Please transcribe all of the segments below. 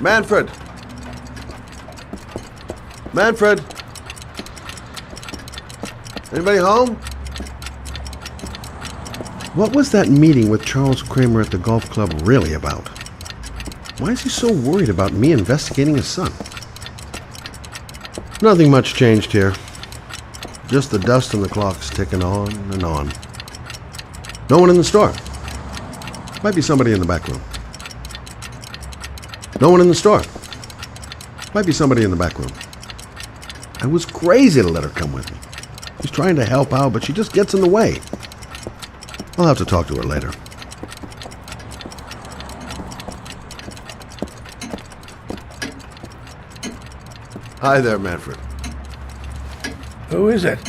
Manfred! Manfred! Anybody home? What was that meeting with Charles Kramer at the golf club really about? Why is he so worried about me investigating his son? Nothing much changed here. Just the dust and the clocks ticking on and on. No one in the store. Might be somebody in the back room. No one in the store. Might be somebody in the back room. I was crazy to let her come with me. She's trying to help out, but she just gets in the way. I'll have to talk to her later. Hi there, Manfred. Who is it?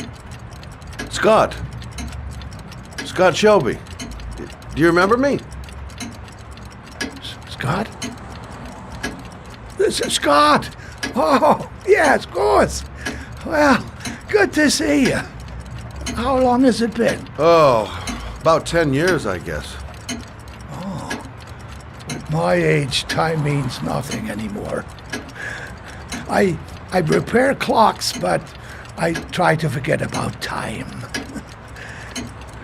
Scott. Scott Shelby. Do you remember me? Scott? This is Scott! Oh, yes, of course. Well, good to see you. How long has it been? Oh, about 10 years, I guess. At my age, time means nothing anymore. I repair clocks, but I try to forget about time.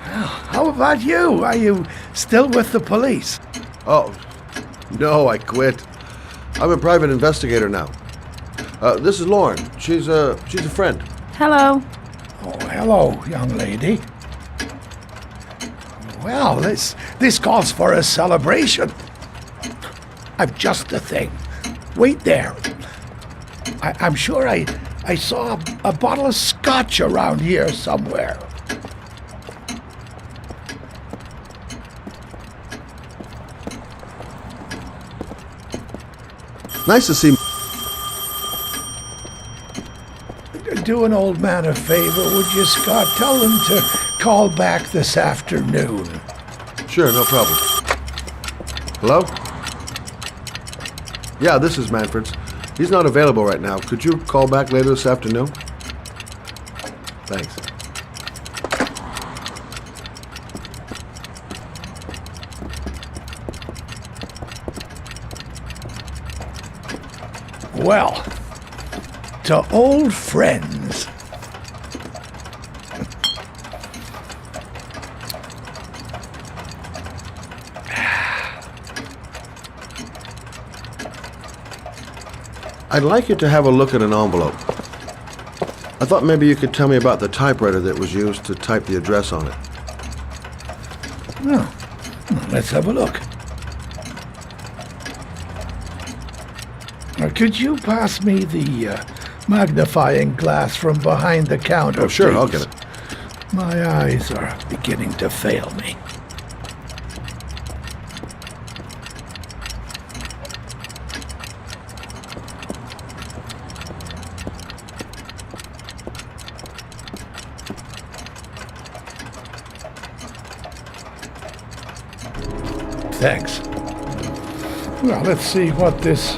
Well, how about you? Are you still with the police? Oh, no, I quit. I'm a private investigator now. This is Lauren. She's a friend. Hello. Oh, hello, young lady. Well, this calls for a celebration. I've just the thing. Wait there. I'm sure I saw a bottle of scotch around here somewhere. Nice to see. Do an old man a favor, would you, Scott? Tell him to call back this afternoon. Sure, no problem. Hello? Yeah, this is Manfred's. He's not available right now. Could you call back later this afternoon? Thanks. Well, to old friends. I'd like you to have a look at an envelope. I thought maybe you could tell me about the typewriter that was used to type the address on it. Well, let's have a look. Could you pass me the magnifying glass from behind the counter, Oh, sure, please? I'll get it. My eyes are beginning to fail me. Thanks. Well, let's see what this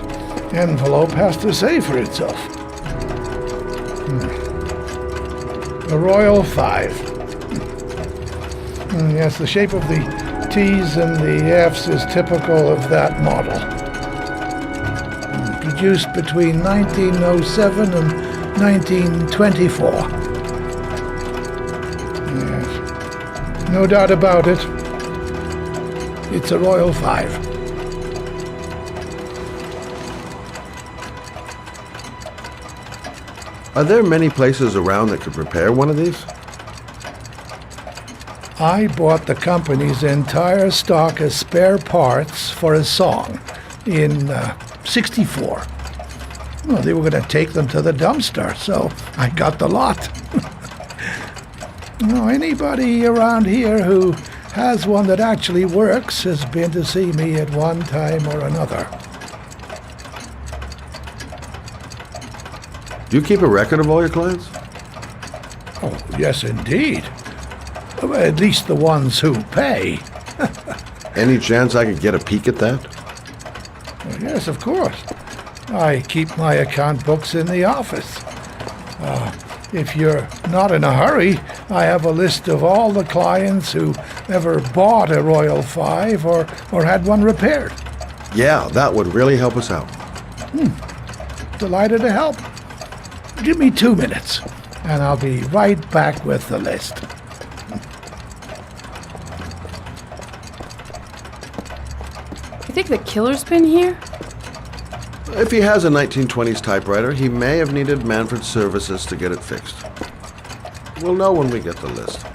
envelope has to say for itself. The Royal 5. Yes, the shape of the T's and the F's is typical of that model. Produced between 1907 and 1924. Yes. No doubt about it. It's a Royal 5. Are there many places around that could repair one of these? I bought the company's entire stock of spare parts for a song in '64. Well, they were going to take them to the dumpster, so I got the lot. Anybody around here who has one that actually works has been to see me at one time or another. Do you keep a record of all your clients? Oh, yes, indeed. Well, at least the ones who pay. Any chance I could get a peek at that? Well, yes, of course. I keep my account books in the office. If you're not in a hurry, I have a list of all the clients who ever bought a Royal 5 or had one repaired. Yeah, that would really help us out. Delighted to help. Give me 2 minutes, and I'll be right back with the list. You think the killer's been here? If he has a 1920s typewriter, he may have needed Manfred's services to get it fixed. We'll know when we get the list.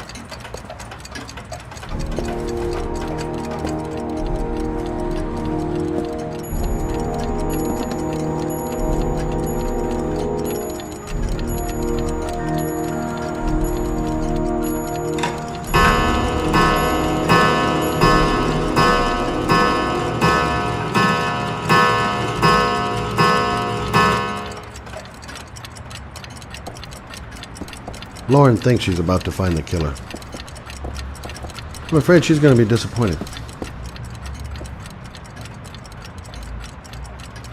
Lauren thinks she's about to find the killer. I'm afraid she's going to be disappointed.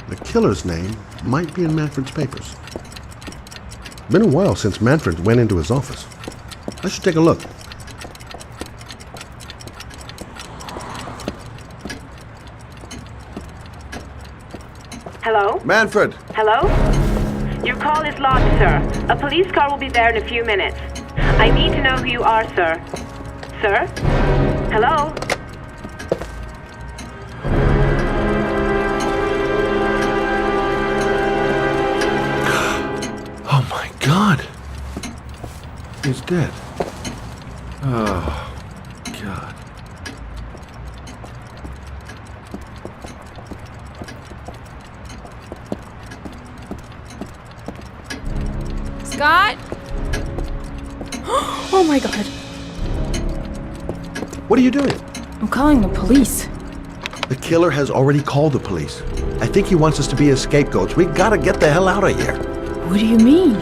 The killer's name might be in Manfred's papers. Been a while since Manfred went into his office. I should take a look. Hello? Manfred! Hello? Your call is logged, sir. A police car will be there in a few minutes. I need to know who you are, sir. Sir? Hello? Oh my God! He's dead. Oh, God. Scott? Oh my God. What are you doing? I'm calling the police. The killer has already called the police. I think he wants us to be his scapegoats. We gotta get the hell out of here. What do you mean?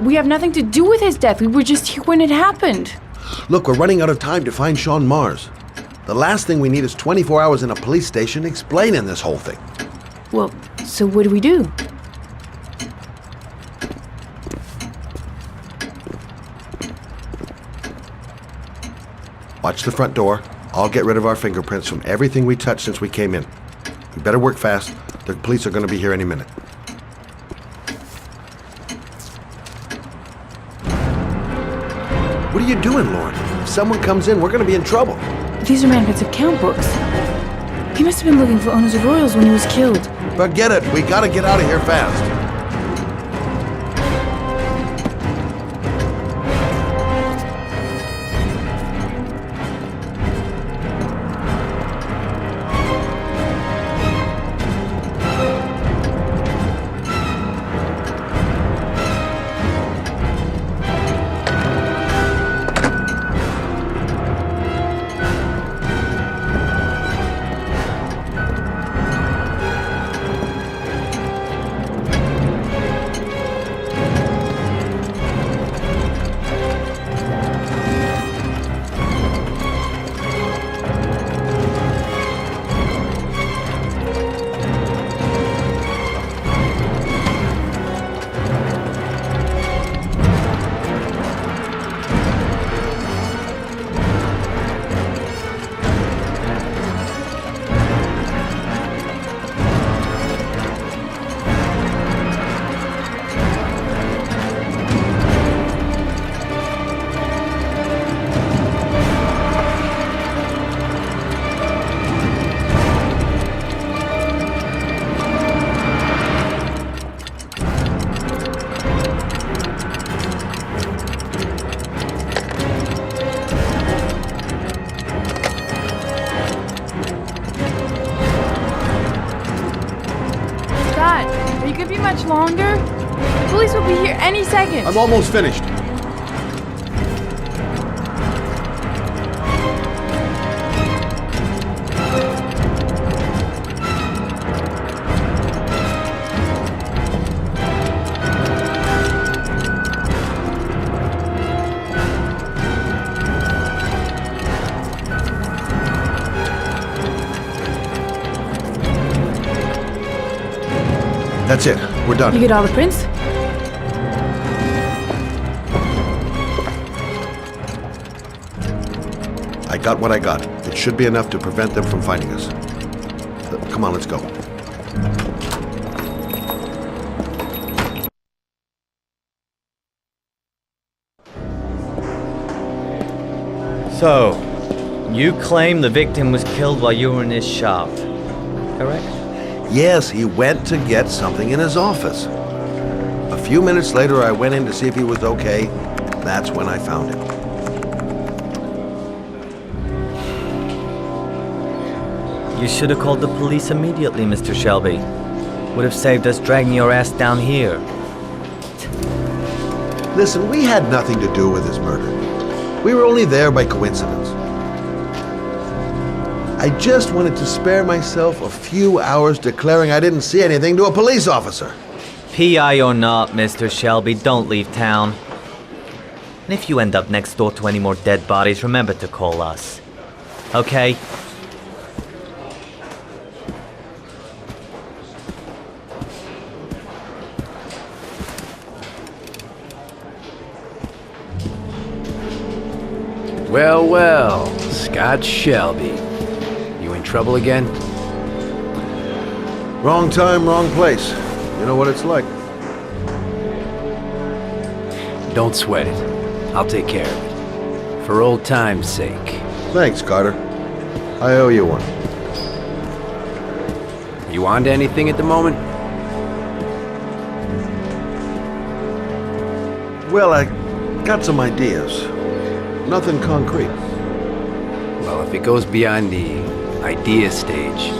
We have nothing to do with his death. We were just here when it happened. Look, we're running out of time to find Sean Mars. The last thing we need is 24 hours in a police station explaining this whole thing. Well, so what do we do? Watch the front door. I'll get rid of our fingerprints from everything we touched since we came in. We better work fast. The police are going to be here any minute. What are you doing, Lauren? If someone comes in, we're going to be in trouble. These are Manfred's account books. He must have been looking for owners of Royals when he was killed. Forget it. We got to get out of here fast. Could be much longer. The police will be here any second. I'm almost finished. That's it. We're done. You get all the prints? I got what I got. It should be enough to prevent them from finding us. Come on, let's go. So, you claim the victim was killed while you were in his shop, correct? Yes, he went to get something in his office. A few minutes later, I went in to see if he was okay. That's when I found him. You should have called the police immediately, Mr. Shelby. Would have saved us dragging your ass down here. Listen, we had nothing to do with his murder. We were only there by coincidence. I just wanted to spare myself a few hours declaring I didn't see anything to a police officer. PI or not, Mr. Shelby, don't leave town. And if you end up next door to any more dead bodies, remember to call us. Okay? Well, well, Scott Shelby. You in trouble again? Wrong time, wrong place. You know what it's like. Don't sweat it. I'll take care of it. For old time's sake. Thanks, Carter. I owe you one. You on to anything at the moment? Well, I got some ideas. Nothing concrete. Well, if it goes beyond the idea stage,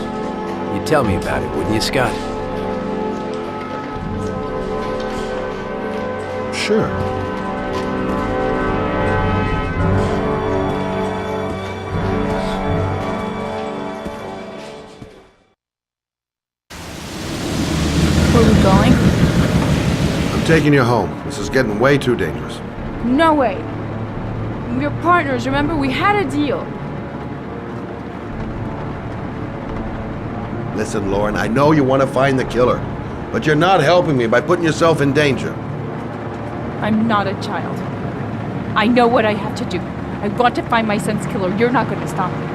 you'd tell me about it, wouldn't you, Scott? Sure. Where are we going? I'm taking you home. This is getting way too dangerous. No way. We're partners, remember? We had a deal. Listen, Lauren, I know you want to find the killer, but you're not helping me by putting yourself in danger. I'm not a child. I know what I have to do. I want to find my son's killer. You're not going to stop me.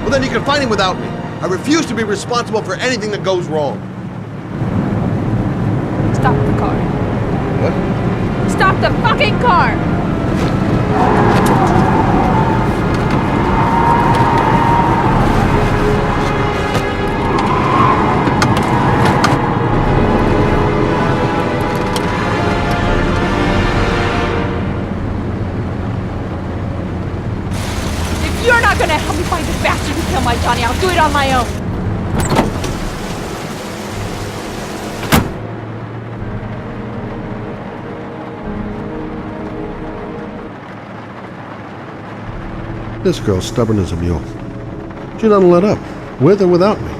Well, then you can find him without me. I refuse to be responsible for anything that goes wrong. Stop the car. What? Stop the fucking car! If you're not gonna help me find the bastard who killed my Johnny, I'll do it on my own. This girl's stubborn as a mule. She doesn't let up, with or without me.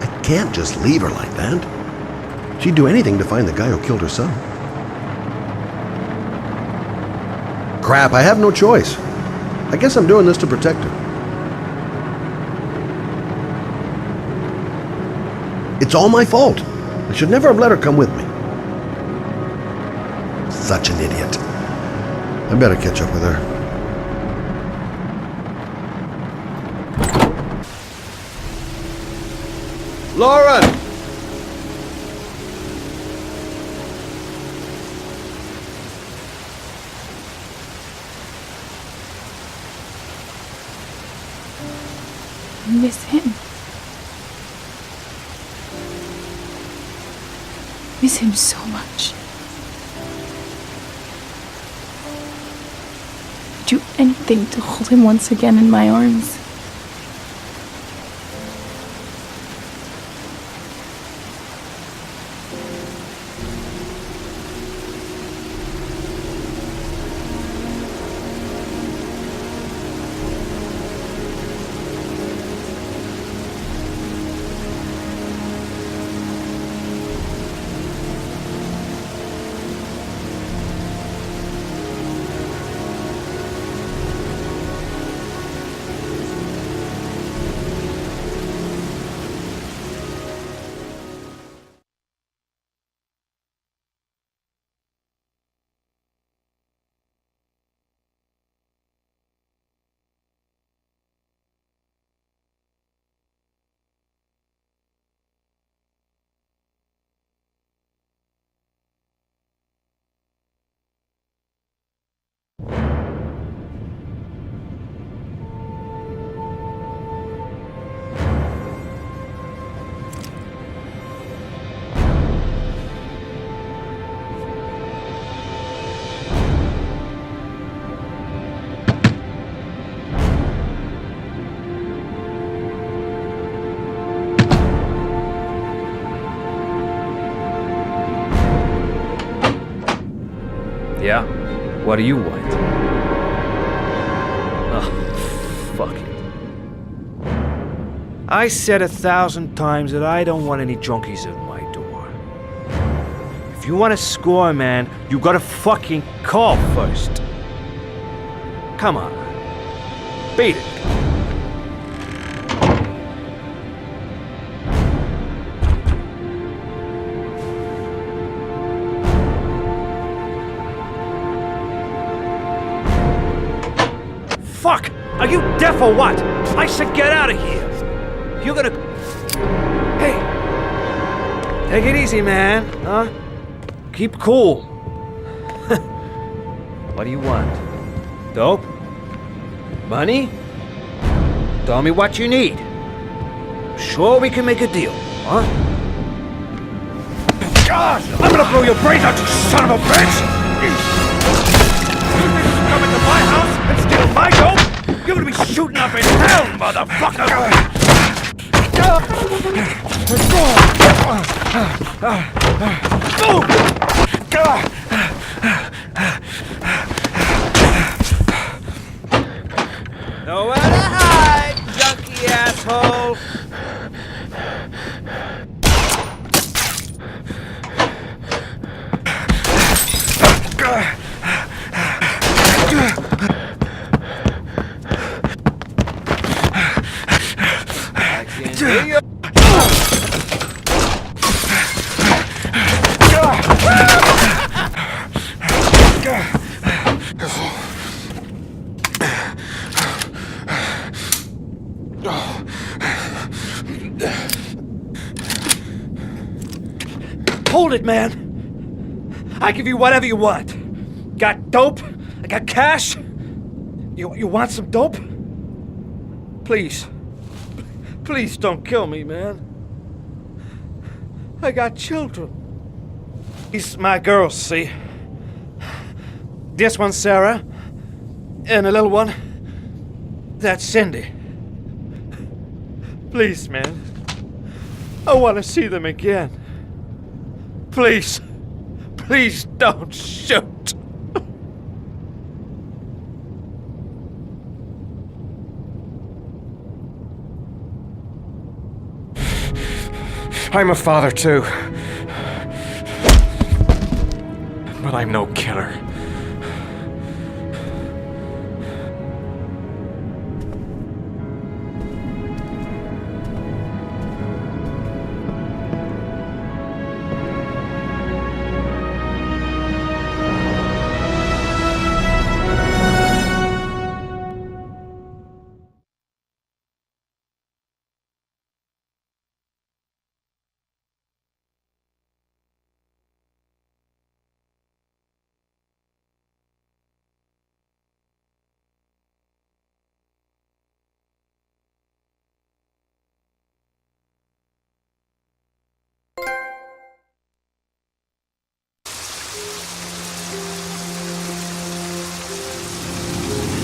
I can't just leave her like that. She'd do anything to find the guy who killed her son. Crap, I have no choice. I guess I'm doing this to protect her. It's all my fault. I should never have let her come with me. Such an idiot. I better catch up with her. Lauren! I miss him. Miss him so much. Do anything to hold him once again in my arms. Yeah? What do you want? Oh, fuck it. I said 1,000 times that I don't want any junkies at my door. If you want to score, man, you gotta fucking call first. Come on. Beat it. Fuck! Are you deaf or what? I said get out of here! You're gonna... Hey! Take it easy, man, huh? Keep cool. What do you want? Dope? Money? Tell me what you need. Sure we can make a deal, huh? God! I'm gonna blow your brains out, you son of a bitch! Come into my house and steal my dope? You're gonna be shooting up in hell, motherfucker! Nowhere to hide, junkie asshole! Hold it, man. I give you whatever you want. Got dope? I got cash? You want some dope? Please. Please don't kill me, man. I got children. These my girls, see? This one's Sarah. And a little one. That's Cindy. Please, man. I want to see them again. Please. Please don't shoot. I'm a father too. But I'm no killer.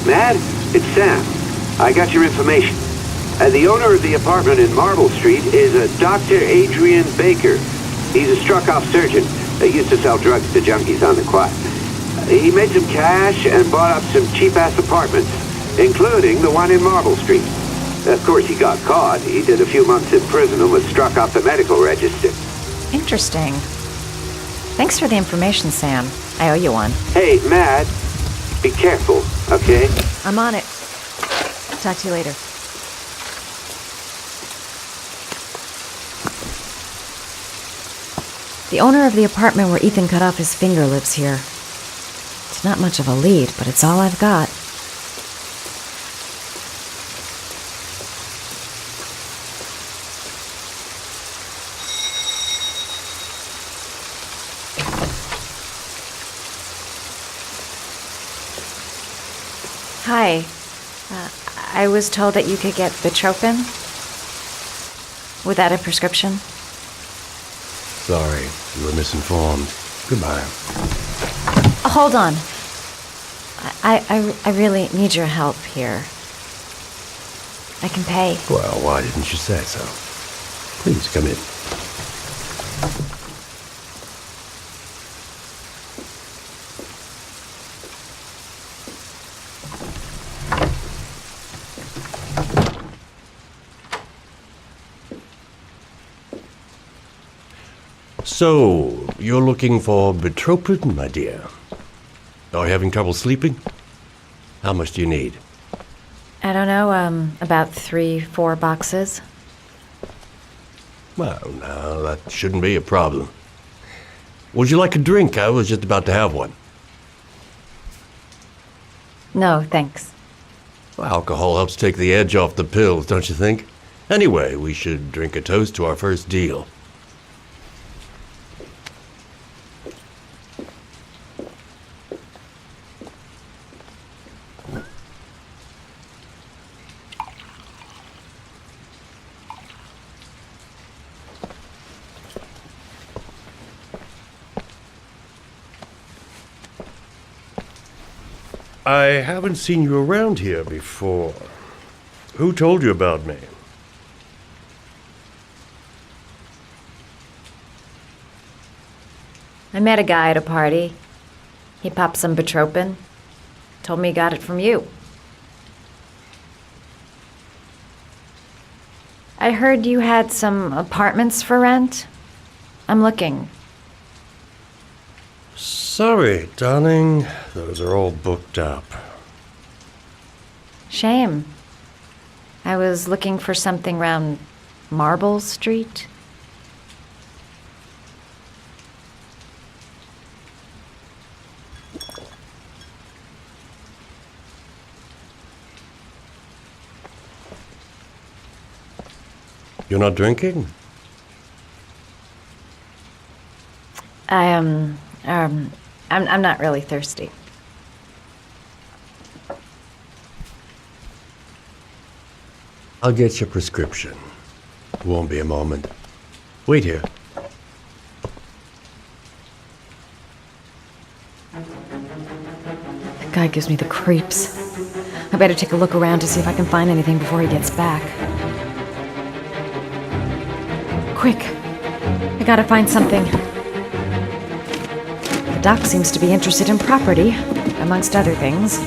Mad? It's Sam. I got your information. The owner of the apartment in Marble Street is a Dr. Adrian Baker. He's a struck-off surgeon that used to sell drugs to junkies on the quad. He made some cash and bought up some cheap-ass apartments, including the one in Marble Street. Of course, he got caught. He did a few months in prison and was struck off the medical register. Interesting. Thanks for the information, Sam. I owe you one. Hey, Mad, be careful, okay? I'm on it. Talk to you later. The owner of the apartment where Ethan cut off his finger lives here. It's not much of a lead, but it's all I've got. Hi. I was told that you could get Bitropin without a prescription. Sorry, you were misinformed. Goodbye. Hold on. I really need your help here. I can pay. Well, why didn't you say so? Please come in. So, you're looking for betropin, my dear? Are you having trouble sleeping? How much do you need? I don't know, about 3-4 boxes. Well, no, that shouldn't be a problem. Would you like a drink? I was just about to have one. No, thanks. Well, alcohol helps take the edge off the pills, don't you think? Anyway, we should drink a toast to our first deal. I haven't seen you around here before. Who told you about me? I met a guy at a party. He popped some betropin. Told me he got it from you. I heard you had some apartments for rent. I'm looking. Sorry, darling. Those are all booked up. Shame. I was looking for something round Marble Street. You're not drinking? I'm not really thirsty. I'll get your prescription. Won't be a moment. Wait here. That guy gives me the creeps. I better take a look around to see if I can find anything before he gets back. Quick! I gotta find something. The doc seems to be interested in property, amongst other things.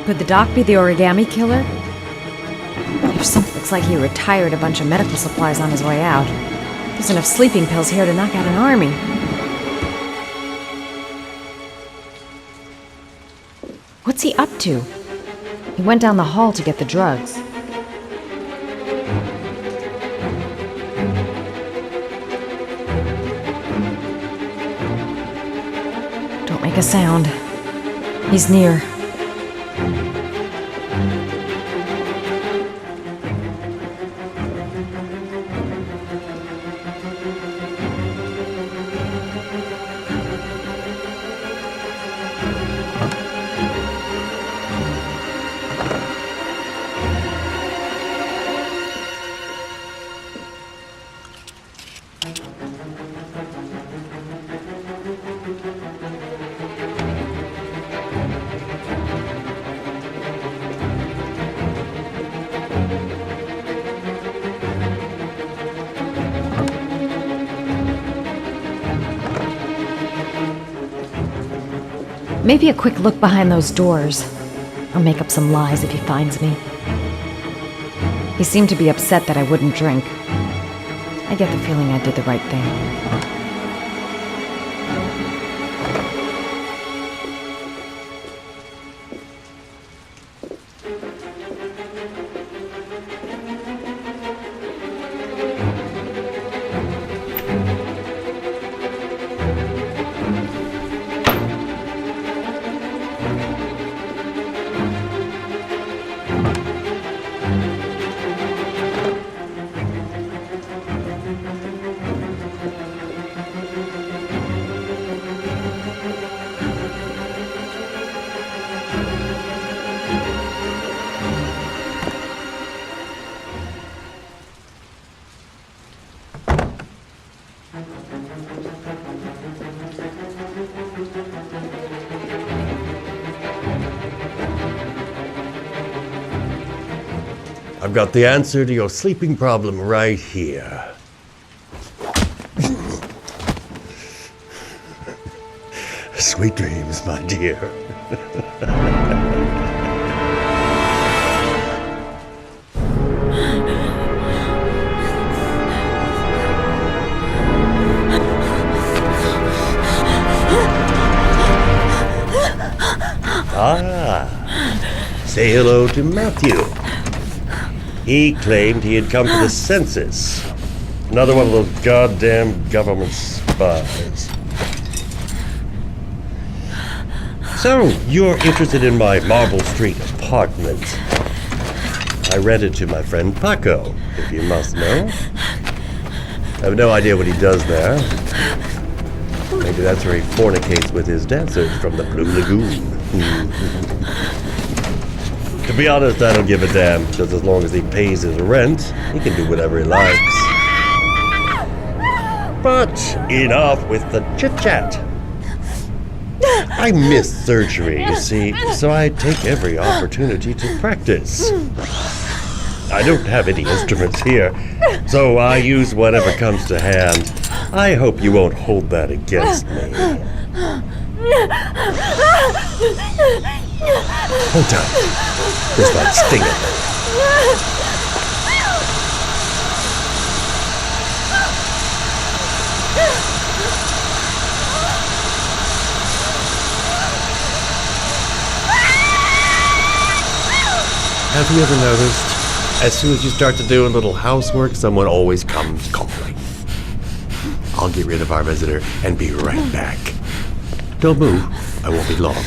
Could the doc be the origami killer? There's something looks like he retired a bunch of medical supplies on his way out. There's enough sleeping pills here to knock out an army. What's he up to? He went down the hall to get the drugs. Don't make a sound. He's near. Maybe a quick look behind those doors. I'll make up some lies if he finds me. He seemed to be upset that I wouldn't drink. I get the feeling I did the right thing. I've got the answer to your sleeping problem right here. Sweet dreams, my dear. Say hello to Matthew. He claimed he had come to the census. Another one of those goddamn government spies. So, you're interested in my Marble Street apartment. I rented to my friend Paco, if you must know. I have no idea what he does there. Maybe that's where he fornicates with his dancers from the Blue Lagoon. To be honest, I don't give a damn, just as long as he pays his rent, he can do whatever he likes. But enough with the chit-chat. I miss surgery, you see, so I take every opportunity to practice. I don't have any instruments here, so I use whatever comes to hand. I hope you won't hold that against me. Hold tight. This might sting it. Have you ever noticed, as soon as you start to do a little housework, someone always comes calling? I'll get rid of our visitor and be right back. Don't move. I won't be long.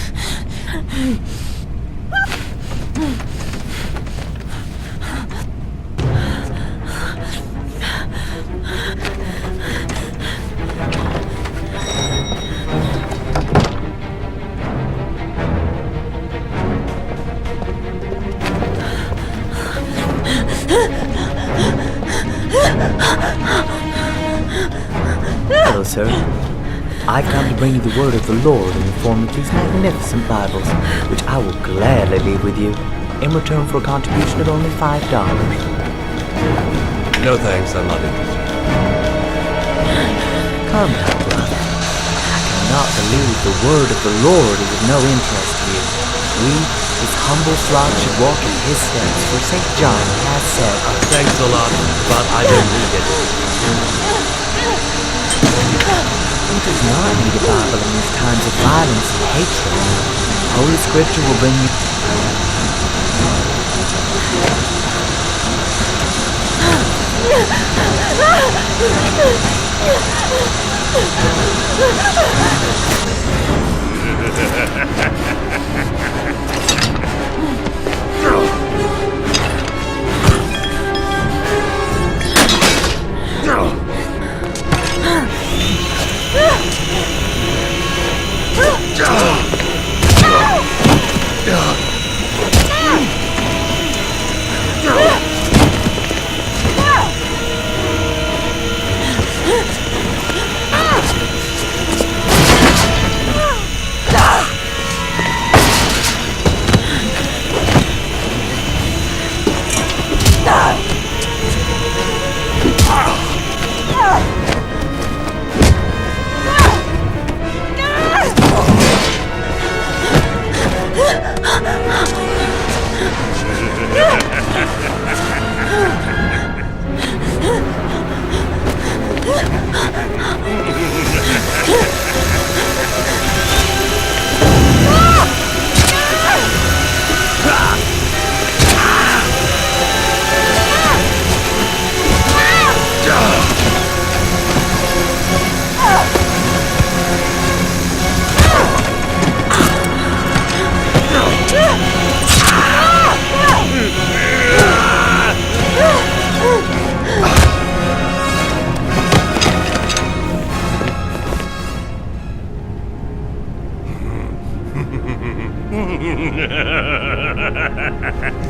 Hello, sir. I've come to bring you the word of the Lord in the form of these magnificent Bibles, which I will gladly leave with you in return for a contribution of only $5. No thanks, I'm not interested. Come now, brother. I cannot believe the word of the Lord is of no interest to you. We, his humble flock, should walk in his steps, for St. John has said, Thanks a lot, but I don't need it. Who does not need a Bible in these times of violence and hatred? Holy Scripture will bring you...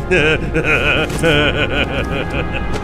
Ha ha ha ha!